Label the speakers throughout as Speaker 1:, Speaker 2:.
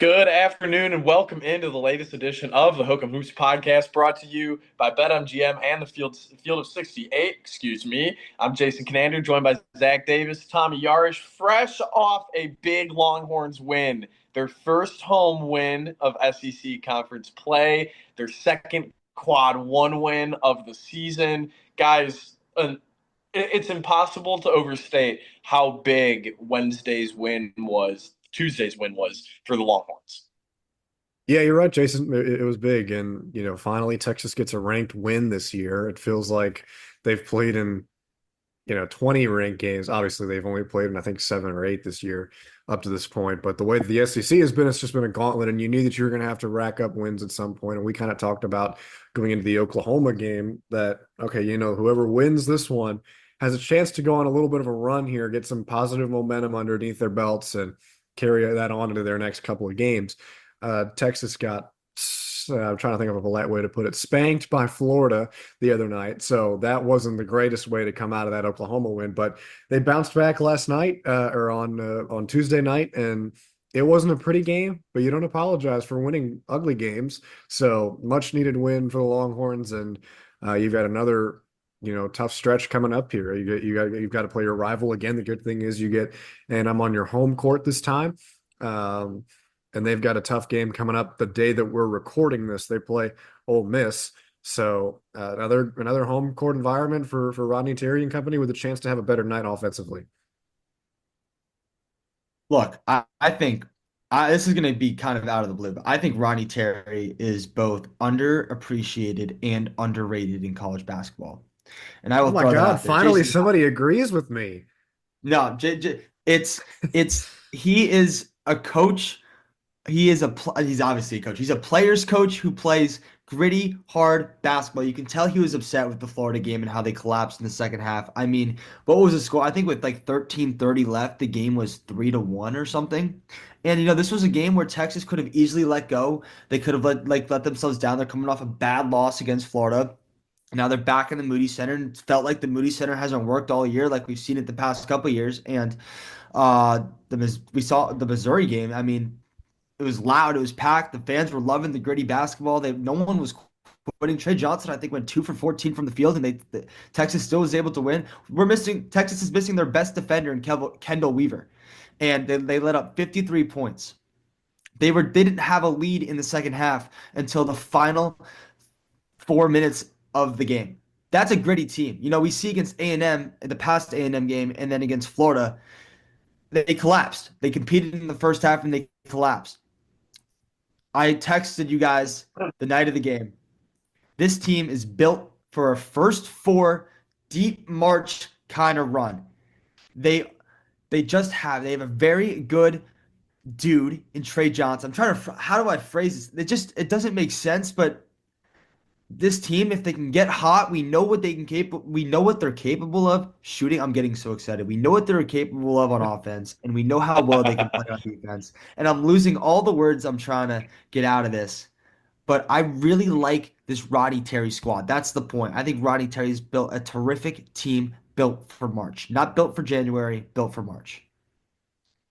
Speaker 1: Good afternoon and welcome into the latest edition of the Hook 'em Hoops podcast, brought to you by BetMGM and the Field of 68. Excuse me. I'm Jason Conander, joined by Zach Davis, Tommy Yarish, fresh off a big Longhorns win, their first home win of SEC conference play, their second quad one win of the season. Guys, it's impossible to overstate how big Tuesday's win was for the Longhorns.
Speaker 2: Yeah, you're right, Jason. It was big, and finally Texas gets a ranked win this year. It feels like they've played in 20 ranked games. Obviously, they've only played in I think 7 or 8 this year up to this point. But the way that the SEC has been, it's just been a gauntlet, and you knew that you were going to have to rack up wins at some point. And we kind of talked about going into the Oklahoma game that okay, whoever wins this one has a chance to go on a little bit of a run here, get some positive momentum underneath their belts, and carry that on into their next couple of games. Texas got, I'm trying to think of a polite way to put it, spanked by Florida the other night. So that wasn't the greatest way to come out of that Oklahoma win, but they bounced back last night or on Tuesday night, and it wasn't a pretty game, but you don't apologize for winning ugly games. So much needed win for the Longhorns, and you've got another tough stretch coming up here. You've got to play your rival again. The good thing is and I'm on your home court this time. And they've got a tough game coming up the day that we're recording this. They play Ole Miss. So another home court environment for Rodney Terry and company with a chance to have a better night offensively.
Speaker 3: Look, I think this is going to be kind of out of the blue, but I think Ronnie Terry is both underappreciated and underrated in college basketball. And I
Speaker 2: Oh
Speaker 3: will
Speaker 2: my
Speaker 3: throw that
Speaker 2: God,
Speaker 3: out there.
Speaker 2: finally
Speaker 3: Jason,
Speaker 2: somebody agrees with me.
Speaker 3: no, he is a coach. He's obviously a coach. He's a player's coach who plays gritty, hard basketball. You can tell he was upset with the Florida game and how they collapsed in the second half. I mean, what was the score? I think with like 13:30 left, the game was 3-1 or something. And this was a game where Texas could have easily let go. They could have let themselves down. They're coming off a bad loss against Florida. Now they're back in the Moody Center, and it felt like the Moody Center hasn't worked all year, like we've seen it the past couple of years. And we saw the Missouri game. I mean, it was loud. It was packed. The fans were loving the gritty basketball. No one was quitting. Trey Johnson, I think, went 2 for 14 from the field, and Texas still was able to win. Texas is missing their best defender in Kendall Weaver, and they let up 53 points. They didn't have a lead in the second half until the final 4 minutes of the game. That's a gritty team. We see against A&M in the past A&M game, and then against Florida, they collapsed. They competed in the first half and they collapsed. I texted you guys the night of the game. This team is built for a first four deep March kind of run. They they have a very good dude in Trey Johnson. How do I phrase this? It doesn't make sense, but this team, if they can get hot, we know what we know what they're capable of shooting. I'm getting so excited. We know what they're capable of on offense, and we know how well they can play on defense. And I'm losing all the words I'm trying to get out of this. But I really like this Rodney Terry squad. That's the point. I think Rodney Terry's built a terrific team built for March. Not built for January, built for March.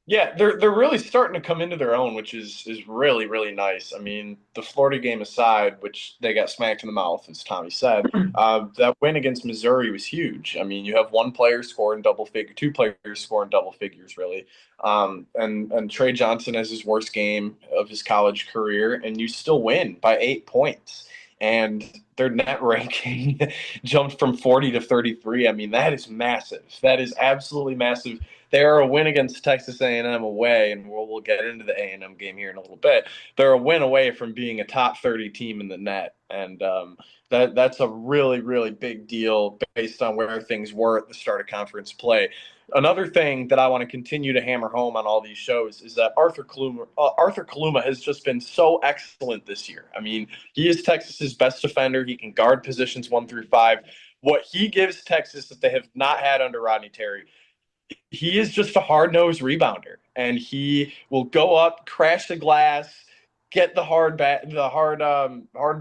Speaker 1: Yeah, they're really starting to come into their own, which is really, really nice. I mean, the Florida game aside, which they got smacked in the mouth, as Tommy said, that win against Missouri was huge. I mean, you have one player scoring two players scoring double figures, really. And Trey Johnson has his worst game of his college career, and you still win by 8 points. And their net ranking jumped from 40 to 33. I mean, that is massive. That is absolutely massive. They are a win against Texas A&M away, and we'll get into the A&M game here in a little bit. They're a win away from being a top 30 team in the net, and that's a really, really big deal based on where things were at the start of conference play. Another thing that I want to continue to hammer home on all these shows is that Arthur Kaluma has just been so excellent this year. I mean, he is Texas's best defender. He can guard positions 1 through 5. What he gives Texas that they have not had under Rodney Terry, he is just a hard-nosed rebounder, and he will go up, crash the glass, get the hard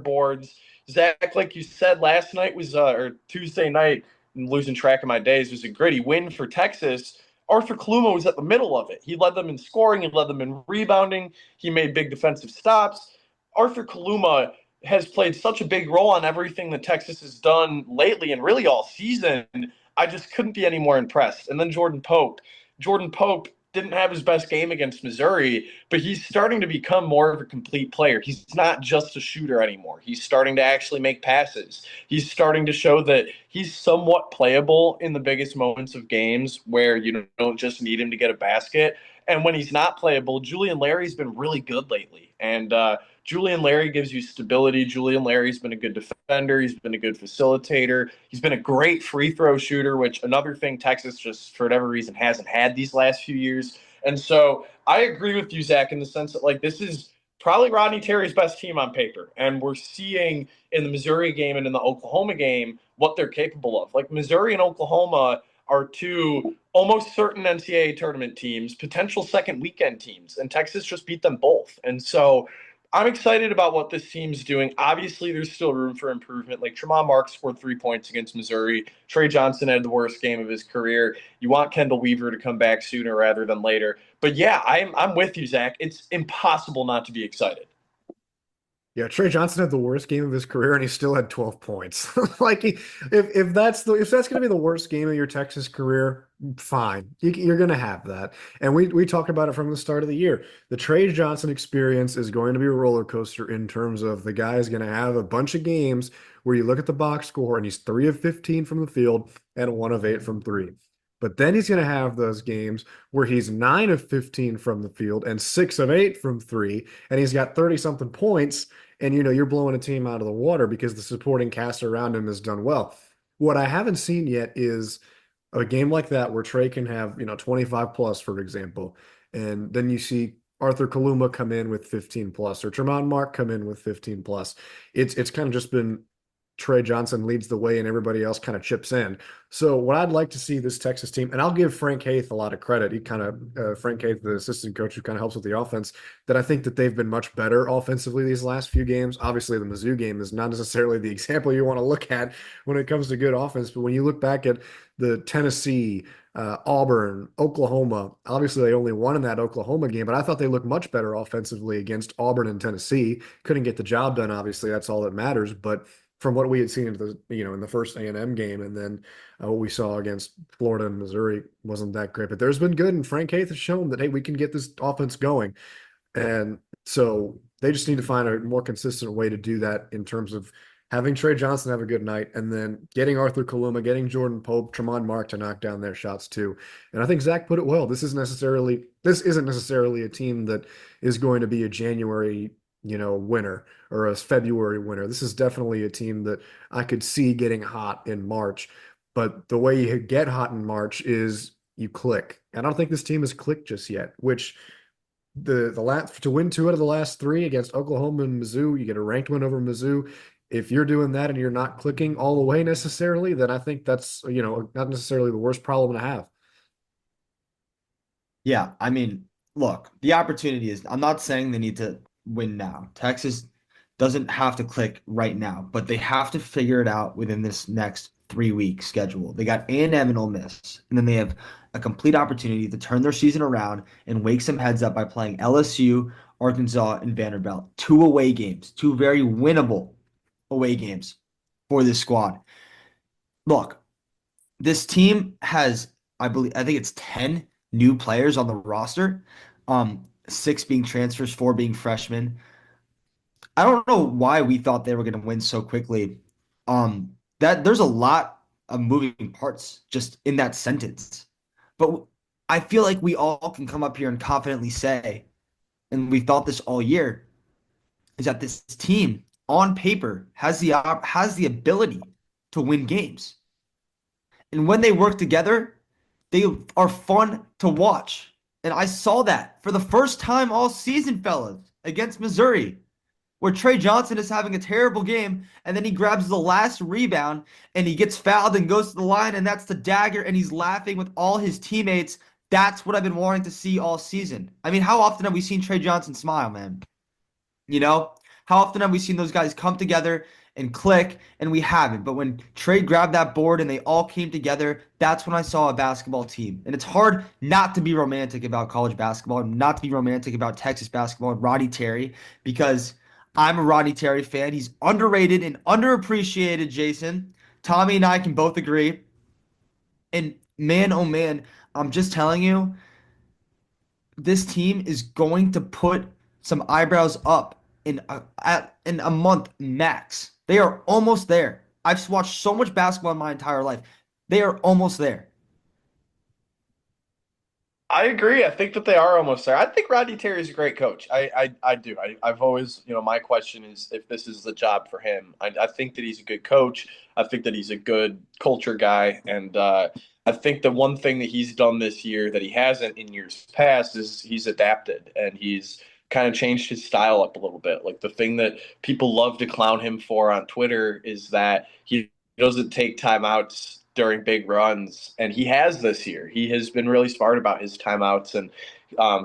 Speaker 1: boards. Zach, like you said, last night was or Tuesday night, I'm losing track of my days, was a gritty win for Texas. Arthur Kaluma was at the middle of it. He led them in scoring, he led them in rebounding, he made big defensive stops. Arthur Kaluma has played such a big role on everything that Texas has done lately and really all season. I just couldn't be any more impressed. And then Jordan Pope. Jordan Pope didn't have his best game against Missouri, but he's starting to become more of a complete player. He's not just a shooter anymore. He's starting to actually make passes. He's starting to show that he's somewhat playable in the biggest moments of games where you don't just need him to get a basket. And when he's not playable, Julian Larry's been really good lately. And Julian Larry gives you stability. Julian Larry's been a good defender. He's been a good facilitator. He's been a great free throw shooter, which another thing Texas just for whatever reason hasn't had these last few years. And so I agree with you, Zach, in the sense that like this is probably Rodney Terry's best team on paper. And we're seeing in the Missouri game and in the Oklahoma game what they're capable of. Like Missouri and Oklahoma are two almost certain NCAA tournament teams, potential second weekend teams, and Texas just beat them both. And so I'm excited about what this team's doing. Obviously, there's still room for improvement. Like Tremont Marks scored 3 points against Missouri. Trey Johnson had the worst game of his career. You want Kendall Weaver to come back sooner rather than later. But yeah, I'm with you, Zach. It's impossible not to be excited.
Speaker 2: Yeah, Trey Johnson had the worst game of his career, and he still had 12 points. Like, if that's going to be the worst game of your Texas career, fine, you're going to have that. And we talked about it from the start of the year. The Trey Johnson experience is going to be a roller coaster in terms of the guy is going to have a bunch of games where you look at the box score and he's 3 of 15 from the field and 1 of 8 from three. But then he's going to have those games where he's 9 of 15 from the field and 6 of 8 from three, and he's got 30 something points. And you're blowing a team out of the water because the supporting cast around him has done well. What I haven't seen yet is a game like that where Trey can have 25 plus, for example, and then you see Arthur Kaluma come in with 15 plus or Tremont Mark come in with 15 plus. It's kind of just been Trey Johnson leads the way and everybody else kind of chips in. So what I'd like to see this Texas team, and I'll give Frank Haith a lot of credit. He kind of Frank Haith, the assistant coach who kind of helps with the offense, that I think that they've been much better offensively these last few games. Obviously, the Mizzou game is not necessarily the example you want to look at when it comes to good offense, but when you look back at the Tennessee, Auburn, Oklahoma, obviously they only won in that Oklahoma game, but I thought they looked much better offensively against Auburn and Tennessee. Couldn't get the job done, obviously, that's all that matters, but from what we had seen in the first A&M game, and then what we saw against Florida and Missouri wasn't that great. But there's been good, and Frank Haith has shown that hey, we can get this offense going, and so they just need to find a more consistent way to do that in terms of having Trey Johnson have a good night, and then getting Arthur Kaluma, getting Jordan Pope, Tremont Mark to knock down their shots too. And I think Zach put it well. This isn't necessarily a team that is going to be a January winner or a February winner. This is definitely a team that I could see getting hot in March. But the way you get hot in March is you click. And I don't think this team has clicked just yet, which the last to win 2 out of the last 3 against Oklahoma and Mizzou, you get a ranked win over Mizzou. If you're doing that and you're not clicking all the way necessarily, then I think that's, not necessarily the worst problem to have.
Speaker 3: Yeah, I mean, look, the opportunity is, I'm not saying they need to win now. Texas doesn't have to click right now, but they have to figure it out within this next 3 week schedule. They got A&M and Ole Miss, and then they have a complete opportunity to turn their season around and wake some heads up by playing LSU, Arkansas, and Vanderbilt. 2 away games, 2 very winnable away games for this squad. Look, this team has, I think it's 10 new players on the roster. 6 being transfers, 4 being freshmen. I don't know why we thought they were going to win so quickly. That there's a lot of moving parts just in that sentence. But I feel like we all can come up here and confidently say, and we thought this all year, is that this team on paper has the ability to win games. And when they work together, they are fun to watch. And I saw that for the first time all season, fellas, against Missouri, where Trey Johnson is having a terrible game, and then he grabs the last rebound, and he gets fouled and goes to the line, and that's the dagger, and he's laughing with all his teammates. That's what I've been wanting to see all season. I mean, how often have we seen Trey Johnson smile, man? How often have we seen those guys come together and click, and we haven't. But when Trey grabbed that board and they all came together, that's when I saw a basketball team. And it's hard not to be romantic about college basketball, and not to be romantic about Texas basketball and Rodney Terry, because I'm a Rodney Terry fan. He's underrated and underappreciated, Jason. Tommy and I can both agree. And man, oh man, I'm just telling you, this team is going to put some eyebrows up in a month max. They are almost there. I've watched so much basketball in my entire life. They are almost there.
Speaker 1: I agree. I think that they are almost there. I think Rodney Terry is a great coach. I do. I've always, my question is if this is the job for him. I think that he's a good coach. I think that he's a good culture guy. And I think the one thing that he's done this year that he hasn't in years past is he's adapted and he's kind of changed his style up a little bit. Like the thing that people love to clown him for on Twitter is that he doesn't take timeouts during big runs, and he has this year. He has been really smart about his timeouts and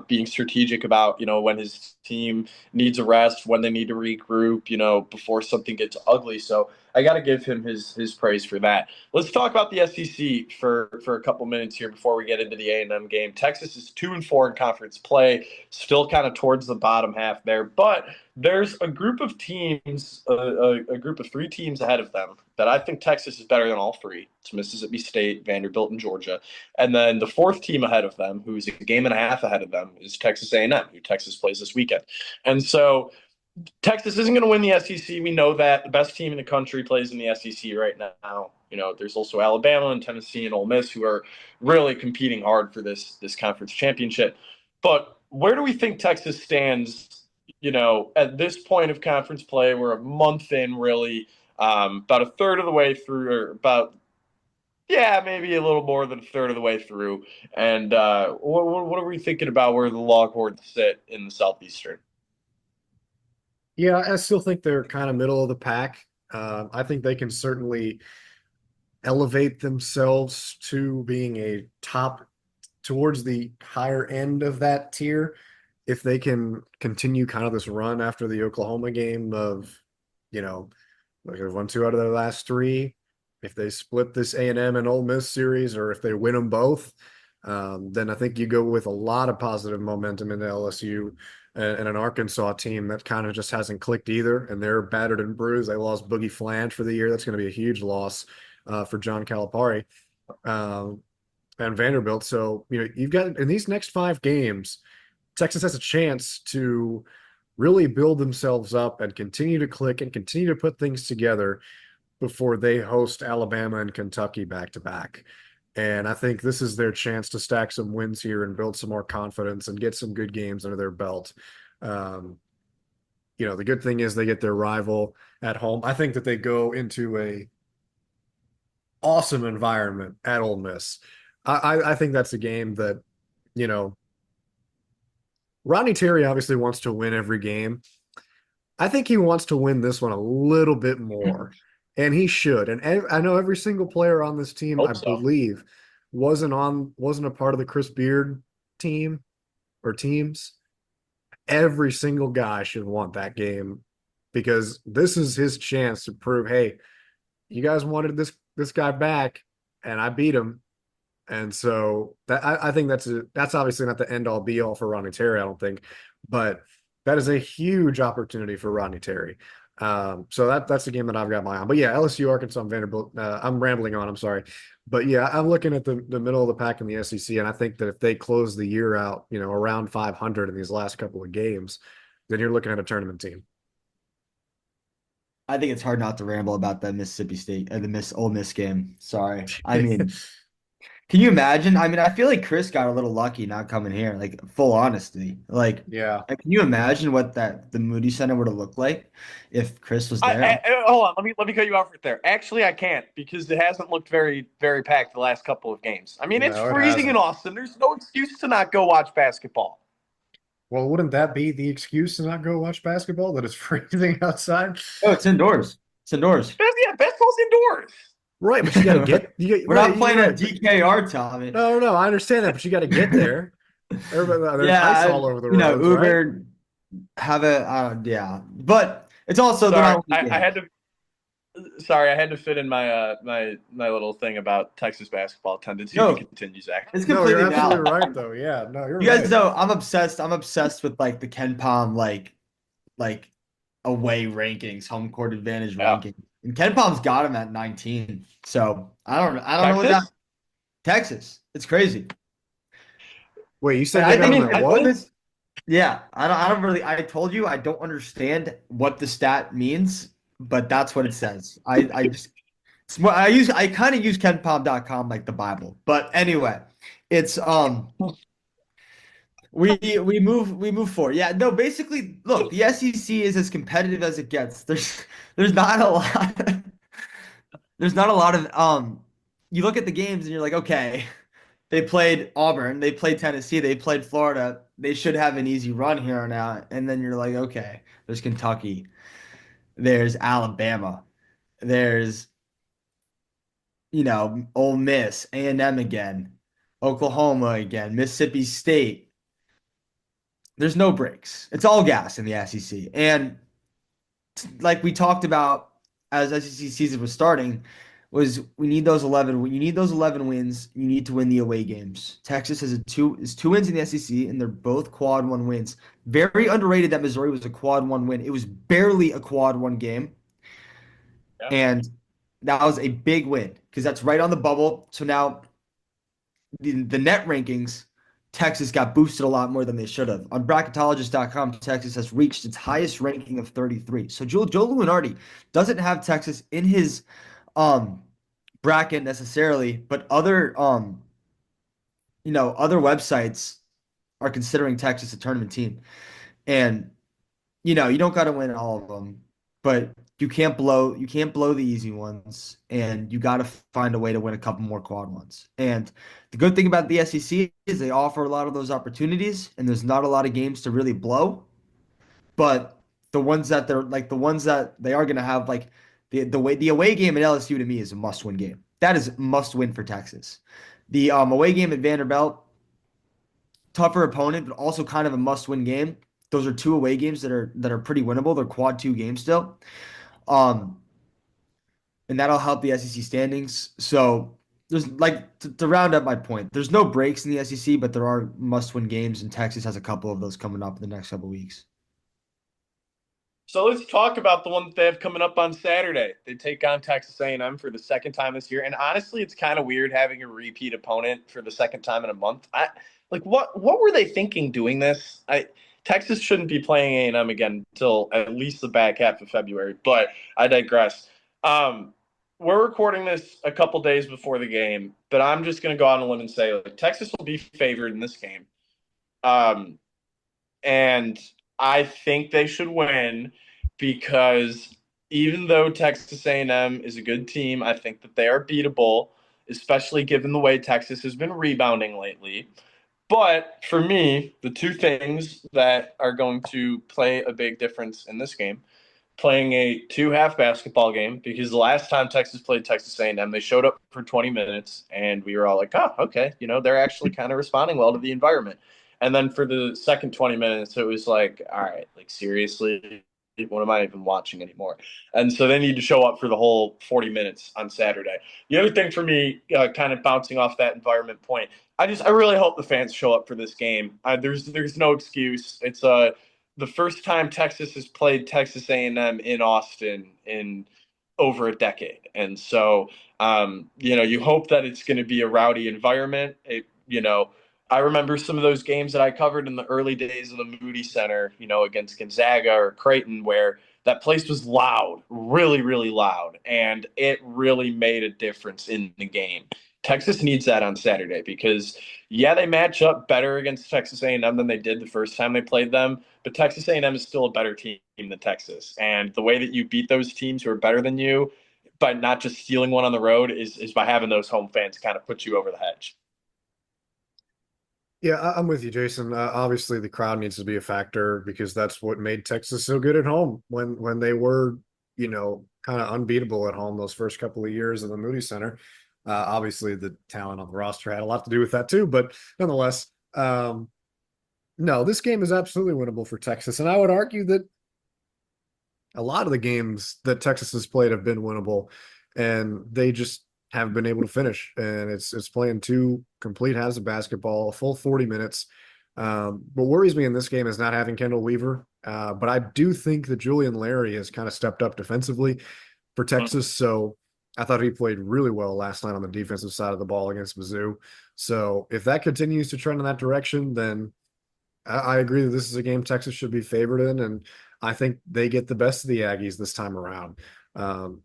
Speaker 1: being strategic about when his team needs a rest, when they need to regroup, before something gets ugly. So I got to give him his praise for that. Let's talk about the SEC for a couple minutes here before we get into the A&M game. Texas is 2-4 in conference play, still kind of towards the bottom half there, but there's a group of teams, a group of 3 teams ahead of them that I think Texas is better than all 3. It's Mississippi State, Vanderbilt, and Georgia. And then the 4th team ahead of them, who's a game and a half ahead of them, is Texas A&M, who Texas plays this weekend. And so Texas isn't going to win the SEC. We know that. The best team in the country plays in the SEC right now. There's also Alabama and Tennessee and Ole Miss who are really competing hard for this conference championship. But where do we think Texas stands, at this point of conference play? We're a month in, really, about a third of the way through, or maybe a little more than a third of the way through. And what are we thinking about where the Longhorns sit in the Southeastern?
Speaker 2: Yeah, I still think they're kind of middle of the pack. I think they can certainly elevate themselves to being a top towards the higher end of that tier if they can continue kind of this run after the Oklahoma game of, like they've won 2 out of their last 3. If they split this A&M and Ole Miss series, or if they win them both, then I think you go with a lot of positive momentum into LSU and an Arkansas team that kind of just hasn't clicked either, and they're battered and bruised. They lost Boogie Flange for the year. That's going to be a huge loss for John Calipari and Vanderbilt. So, you've got in these next 5 games, Texas has a chance to really build themselves up and continue to click and continue to put things together before they host Alabama and Kentucky back to back. And I think this is their chance to stack some wins here and build some more confidence and get some good games under their belt. The good thing is they get their rival at home. I think that they go into a awesome environment at Ole Miss. I think that's a game that, Rodney Terry obviously wants to win every game. I think he wants to win this one a little bit more, and he should. And I know every single player on this team, I
Speaker 1: Hope so.
Speaker 2: believe, wasn't a part of the Chris Beard team or teams. Every single guy should want that game because this is his chance to prove, hey, you guys wanted this guy back, and I beat him. And so that I think that's obviously not the end all be all for Rodney Terry, I don't think, but that is a huge opportunity for Rodney Terry. So that's the game that I've got my eye on. But yeah, LSU, Arkansas, and Vanderbilt. I'm rambling on. I'm sorry, but yeah, I'm looking at the middle of the pack in the SEC, and I think that if they close the year out, around 500 in these last couple of games, then you're looking at a tournament team.
Speaker 3: I think it's hard not to ramble about that Mississippi State the Miss Ole Miss game. Sorry. I mean, can you imagine? I mean, I feel like Chris got a little lucky not coming here, like full honesty.
Speaker 2: Yeah.
Speaker 3: Can you imagine what the Moody Center would have looked like if Chris was there?
Speaker 1: Hold on, let me cut you off right there. Actually, I can't because it hasn't looked very, very packed the last couple of games. I mean, it's
Speaker 2: No, it
Speaker 1: freezing in
Speaker 2: hasn't.
Speaker 1: Austin. There's no excuse to not go watch basketball.
Speaker 2: Well, wouldn't that be the excuse to not go watch basketball? That it's freezing outside?
Speaker 3: Oh, it's indoors. It's indoors.
Speaker 1: Yeah, basketball's indoors.
Speaker 2: Right, but you got to get.
Speaker 3: We're
Speaker 2: right,
Speaker 3: not playing
Speaker 2: right,
Speaker 3: at DKR, Tommy.
Speaker 2: No, I understand that, but you got to get there. Everybody, there's
Speaker 3: Yeah,
Speaker 2: ice all over the roads,
Speaker 3: Uber
Speaker 2: right?
Speaker 3: have a yeah, but it's also they're
Speaker 1: Sorry,
Speaker 3: not
Speaker 1: I had to. Sorry, I had to fit in my little thing about Texas basketball. Tendency to
Speaker 3: No,
Speaker 1: continue, Zach.
Speaker 3: it's
Speaker 2: No, you're
Speaker 3: completely
Speaker 2: absolutely
Speaker 3: valid.
Speaker 2: right though. Yeah, no, you're
Speaker 3: You guys
Speaker 2: right.
Speaker 3: know I'm obsessed. I'm obsessed with like the Ken Palm like away rankings, home court advantage
Speaker 1: Yeah,
Speaker 3: rankings. And Ken Palm's got him at 19. So I don't know what that
Speaker 1: Texas.
Speaker 3: Texas. It's crazy.
Speaker 2: Wait, you
Speaker 3: And
Speaker 2: said they
Speaker 3: I
Speaker 2: got
Speaker 3: think
Speaker 2: him
Speaker 1: mean,
Speaker 2: at
Speaker 3: I
Speaker 1: I
Speaker 3: told
Speaker 2: what?
Speaker 1: think
Speaker 3: this. Yeah, I don't really. I told you I don't understand what the stat means, but that's what it says. I just it's more, I kind of use KenPom.com like the Bible. But anyway, it's we move forward. Yeah, no, basically, look, the SEC is as competitive as it gets. There's not a lot. There's not a lot of you look at the games and you're like, okay, they played Auburn, they played Tennessee, they played Florida. They should have an easy run here on out. And then you're like, okay, there's Kentucky, there's Alabama, there's Ole Miss, A&M again, Oklahoma again, Mississippi State. There's no breaks. It's all gas in the SEC. And like we talked about as SEC season was starting, was we need those 11. You need those 11 wins. You need to win the away games. Texas has two wins in the SEC, and they're both quad one wins. Very underrated that Missouri was a quad one win. It was barely a quad one game,
Speaker 1: yeah.
Speaker 3: and that was a big win because that's right on the bubble. So now the net rankings, Texas got boosted a lot more than they should have. On bracketologist.com, Texas has reached its highest ranking of 33. So Joe Lunardi doesn't have Texas in his um bracket necessarily, but other websites are considering Texas a tournament team. And you don't got to win all of them, but you can't blow the easy ones, and you got to find a way to win a couple more quad ones. And the good thing about the SEC is they offer a lot of those opportunities, and there's not a lot of games to really blow. But the ones that they are going to have, like the away game at LSU to me is a must-win game. That is must win for Texas. The away game at Vanderbilt, tougher opponent, but also kind of a must-win game. Those are two away games that are pretty winnable. They're quad two games still. Um, and that'll help the SEC standings. So there's like to round up my point, there's no breaks in the SEC, but there are must-win games, and Texas has a couple of those coming up in the next couple of weeks.
Speaker 1: So let's talk about the one that they have coming up on Saturday. They take on Texas A&M for the second time this year, and honestly, it's kind of weird having a repeat opponent for the second time in a month. What were they thinking doing this? I Texas shouldn't be playing A&M again until at least the back half of February, but I digress. Um, we're recording this a couple days before the game, but I'm just going to go out on a limb and say like, Texas will be favored in this game. Um, and I think they should win because even though Texas A&M is a good team, I think that they are beatable, especially given the way Texas has been rebounding lately. But for me, the two things that are going to play a big difference in this game, playing a two-half basketball game, because the last time Texas played Texas A&M, they showed up for 20 minutes, and we were all like, oh, okay, they're actually kind of responding well to the environment. And then for the second 20 minutes, it was like, all right, like seriously, what am I even watching anymore? And so they need to show up for the whole 40 minutes on Saturday. The other thing for me, kind of bouncing off that environment point, I really hope the fans show up for this game. There's no excuse. It's the first time Texas has played Texas A&M in Austin in over a decade, and so you hope that it's going to be a rowdy environment. I remember some of those games that I covered in the early days of the Moody Center, against Gonzaga or Creighton, where that place was loud, really, really loud, and it really made a difference in the game. Texas needs that on Saturday because, yeah, they match up better against Texas A&M than they did the first time they played them, but Texas A&M is still a better team than Texas, and the way that you beat those teams who are better than you by not just stealing one on the road is by having those home fans kind of put you over the hedge.
Speaker 2: Yeah, I'm with you, Jason. Obviously, the crowd needs to be a factor because that's what made Texas so good at home when they were, kind of unbeatable at home those first couple of years in the Moody Center. Obviously, the talent on the roster had a lot to do with that too, but nonetheless, no, this game is absolutely winnable for Texas, and I would argue that a lot of the games that Texas has played have been winnable, and they just haven't been able to finish. And it's playing two complete halves of basketball, a full 40 minutes. What worries me in this game is not having Kendall Weaver, but I do think that Julian Larry has kind of stepped up defensively for
Speaker 1: Mhm.
Speaker 2: Texas. So I thought he played really well last night on the defensive side of the ball against Mizzou. So if that continues to trend in that direction, then I agree that this is a game Texas should be favored in, and I think they get the best of the Aggies this time around.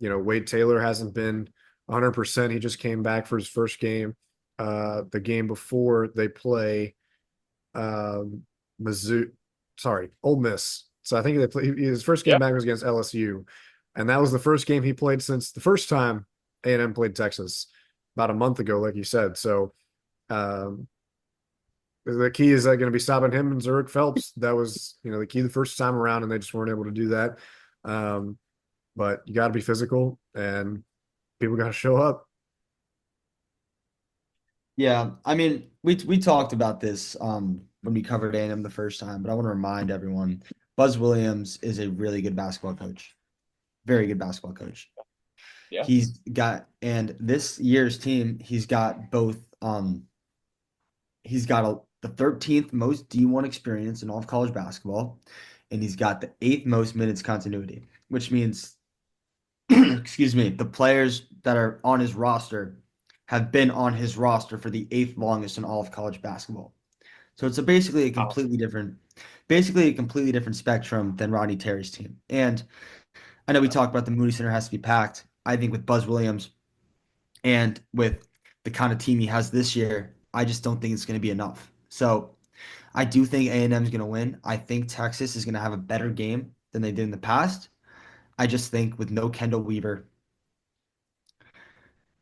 Speaker 2: Wade Taylor hasn't been 100%. He just came back for his first game. The game before they play um, Mizzou, sorry, Ole Miss. So I think they play, his first game
Speaker 1: Yeah.
Speaker 2: back was against LSU, and that was the first game he played since the first time A&M played Texas about a month ago, like you said. So um, the key is that going to be stopping him and Zurich Phelps. That was, the key the first time around, and they just weren't able to do that. Um, but you got to be physical, and people got to show up.
Speaker 3: Yeah, I mean, we talked about this when we covered A&M the first time, but I want to remind everyone, Buzz Williams is a really good basketball coach, very good basketball coach.
Speaker 1: Yeah.
Speaker 3: And this year's team, he's got the 13th most D1 experience in all of college basketball, and he's got the eighth most minutes continuity, which means, excuse me, the players that are on his roster have been on his roster for the eighth longest in all of college basketball. So it's
Speaker 1: Awesome.
Speaker 3: basically a completely different spectrum than Rodney Terry's team. And I know we
Speaker 1: Yeah.
Speaker 3: talked about the Moody Center has to be packed. I think with Buzz Williams and with the kind of team he has this year, I just don't think it's going to be enough. So I do think A&M is going to win. I think Texas is going to have a better game than they did in the past. I just think with no Kendall Weaver,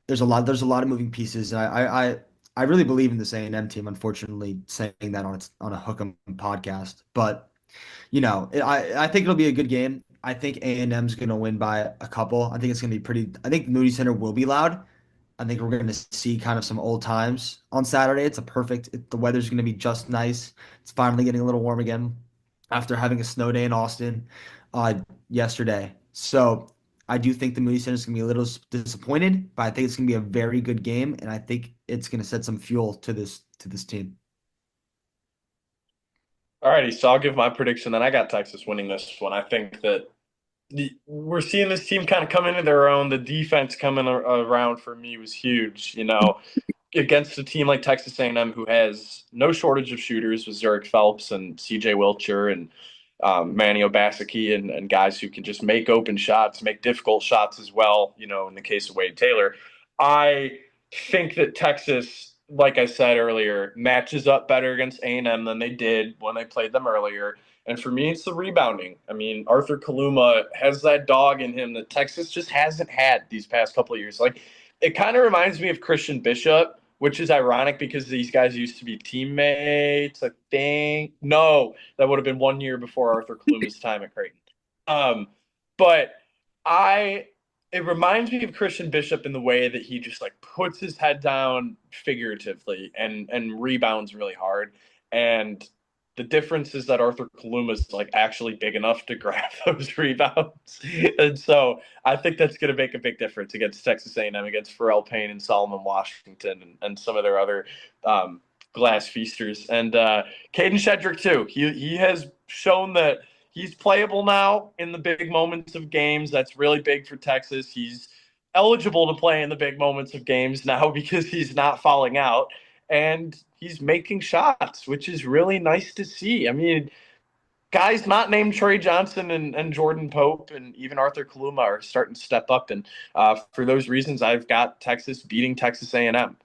Speaker 3: there's a lot of moving pieces. And I really believe in this A&M team. Unfortunately, saying that on a Hook 'em podcast, but I think it'll be a good game. I think A&M's going to win by a couple. I think it's going to be pretty. I think Moody Center will be loud. I think we're going to see kind of some old times on Saturday. The weather's going to be just nice. It's finally getting a little warm again after having a snow day in Austin yesterday. So I do think the Moody Center is going to be a little disappointed, but I think it's going to be a very good game, and I think it's going to set some fuel to this team.
Speaker 1: All righty. So I'll give my prediction. Then I got Texas winning this one. I think that we're seeing this team kind of come into their own. The defense coming around for me was huge. Against a team like Texas A&M, who has no shortage of shooters with Zurich Phelps and C.J. Wilcher and Manny Obaseki and guys who can just make open shots, make difficult shots as well. In the case of Wade Taylor, I think that Texas, like I said earlier, matches up better against A&M than they did when they played them earlier. And for me, it's the rebounding. I mean, Arthur Kaluma has that dog in him that Texas just hasn't had these past couple of years. Like, it kind of reminds me of Christian Bishop, which is ironic because these guys used to be teammates. I think no, that would have been 1 year before Arthur Kaluma's time at Creighton. Um, but I it reminds me of Christian Bishop in the way that he just like puts his head down figuratively and rebounds really hard. And the difference is that Arthur Kaluma is like actually big enough to grab those rebounds, and so I think that's going to make a big difference against Texas A&M, against Pharrell Payne and Solomon Washington, and some of their other glass feasters. And Caden Shedrick too. He has shown that he's playable now in the big moments of games. That's really big for Texas. He's eligible to play in the big moments of games now because he's not falling out and he's making shots, which is really nice to see. I mean, guys not named Trey Johnson and Jordan Pope and even Arthur Kaluma are starting to step up. And for those reasons, I've got Texas beating Texas A&M.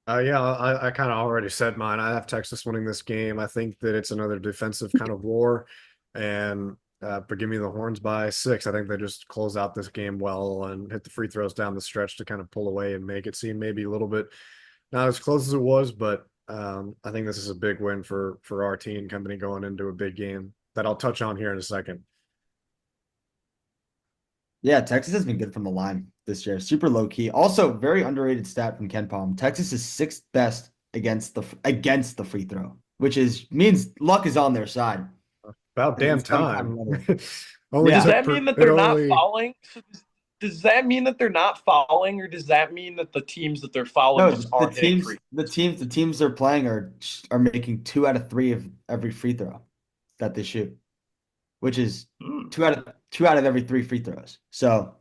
Speaker 2: Yeah, I kind of already said mine. I have Texas winning this game. I think that it's another defensive kind of war, and but give me the Horns by 6. I think they just close out this game well and hit the free throws down the stretch to kind of pull away and make it seem maybe a little bit not as close as it was. But I think this is a big win for our team company going into a big game that I'll touch on here in a second.
Speaker 3: Yeah, Texas has been good from the line this year. Super low key. Also, very underrated stat from Ken Palm. Texas is sixth best against the free throw, which is means luck is on their side.
Speaker 2: About damn
Speaker 3: It's sometime
Speaker 2: time.
Speaker 3: or other.
Speaker 2: Only
Speaker 1: Does
Speaker 3: Yeah.
Speaker 2: took
Speaker 1: that mean that
Speaker 2: it
Speaker 1: they're not
Speaker 2: only.
Speaker 1: fouling? So does that mean that they're not fouling, or does that mean that the teams that they're fouling
Speaker 3: No,
Speaker 1: just aren't hitting free?
Speaker 3: the teams they're playing are making 2 out of 3 of every free throw that they shoot, which is
Speaker 1: Hmm.
Speaker 3: two out of every 3 free throws. So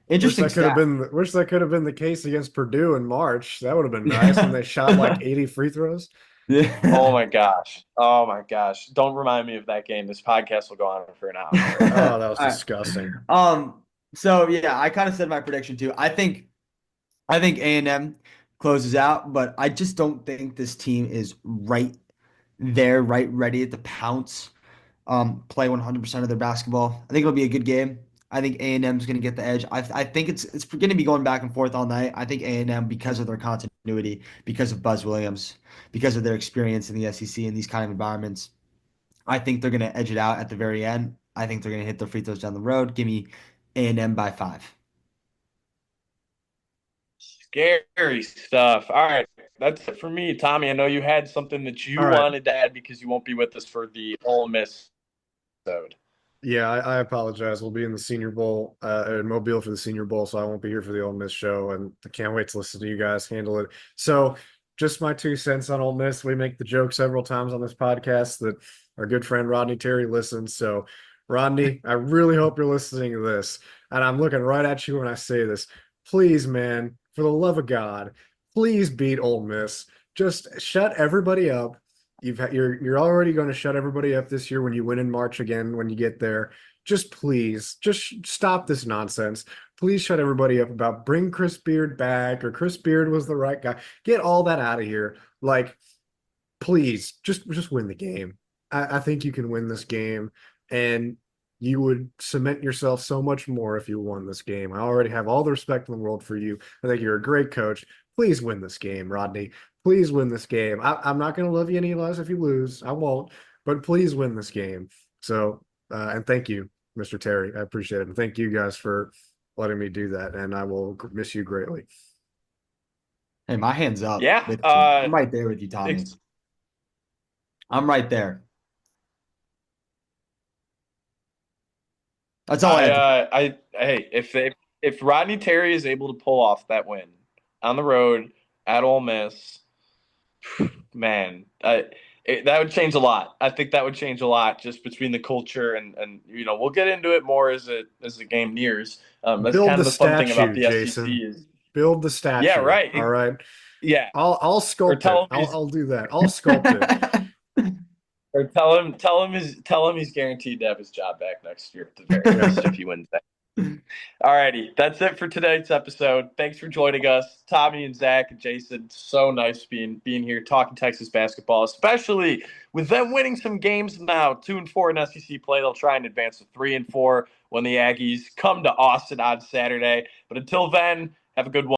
Speaker 2: Wish
Speaker 3: interesting
Speaker 2: that could have
Speaker 3: stat.
Speaker 2: been wish that could have been the case against Purdue in March. That would have been nice when they shot like 80 free throws.
Speaker 1: Oh
Speaker 3: Yeah.
Speaker 1: my gosh. Oh my gosh. Don't remind me of that game. This podcast will go on for an hour.
Speaker 2: Oh, that was
Speaker 3: All right.
Speaker 2: disgusting.
Speaker 3: So yeah, I kind of said my prediction too. I think A&M closes out, but I just don't think this team is right there, right ready to pounce, play 100% of their basketball. I think it'll be a good game. I think A&M is going to get the edge. I think it's going to be going back and forth all night. I think A&M, because of their continuity, because of Buzz Williams, because of their experience in the SEC in these kind of environments, I think they're going to edge it out at the very end. I think they're going to hit their free throws down the road. Give me A&M by 5.
Speaker 1: Scary stuff. All right. That's it for me. Tommy, I know you had something that you
Speaker 2: All right.
Speaker 1: wanted to add because you won't be with us for the Ole Miss episode.
Speaker 2: Yeah, I apologize. We'll be in the Senior Bowl in Mobile for the Senior Bowl, so I won't be here for the Ole Miss show, and I can't wait to listen to you guys handle it. So, just my 2 cents on Ole Miss. We make the joke several times on this podcast that our good friend Rodney Terry listens. So, Rodney, I really hope you're listening to this, and I'm looking right at you when I say this. Please, man, for the love of God, please beat Ole Miss. Just shut everybody up. You're already going to shut everybody up this year when you win in March again when you get there. Just please, just stop this nonsense. Please shut everybody up about bring Chris Beard back or Chris Beard was the right guy. Get all that out of here. Like, please, just win the game. I think you can win this game, and you would cement yourself so much more if you won this game. I already have all the respect in the world for you. I think you're a great coach. Please win this game, Rodney. Please win this game. I'm not going to love you any less if you lose. I won't, but please win this game. So, and thank you, Mr. Terry. I appreciate it. And thank you guys for letting me do that. And I will miss you greatly.
Speaker 3: Hey, my hand's up
Speaker 1: Yeah.
Speaker 3: with you. I'm right there with you, Tommy. I'm right there. That's all I have to say.
Speaker 1: Hey, if Rodney Terry is able to pull off that win on the road at Ole Miss, man, that would change a lot. I think that would change a lot just between the culture and we'll get into it more as the game nears. That's
Speaker 2: Build
Speaker 1: kind
Speaker 2: the
Speaker 1: of the fun thing about
Speaker 2: statue,
Speaker 1: the SEC
Speaker 2: Jason.
Speaker 1: is
Speaker 2: Build the
Speaker 1: yeah,
Speaker 2: statue.
Speaker 1: right.
Speaker 2: All right.
Speaker 1: Yeah.
Speaker 2: I'll
Speaker 1: Or
Speaker 2: sculpt it.
Speaker 1: tell him he's
Speaker 2: I'll do that. I'll sculpt it.
Speaker 1: or tell him he's guaranteed to have his job back next year at the very
Speaker 2: Yeah.
Speaker 1: least if he wins that. All righty, that's it for today's episode. Thanks for joining us, Tommy and Zach and Jason. So nice being here talking Texas basketball, especially with them winning some games now. 2-4 in SEC play. They'll try and advance to 3-4 when the Aggies come to Austin on Saturday. But until then, have a good one.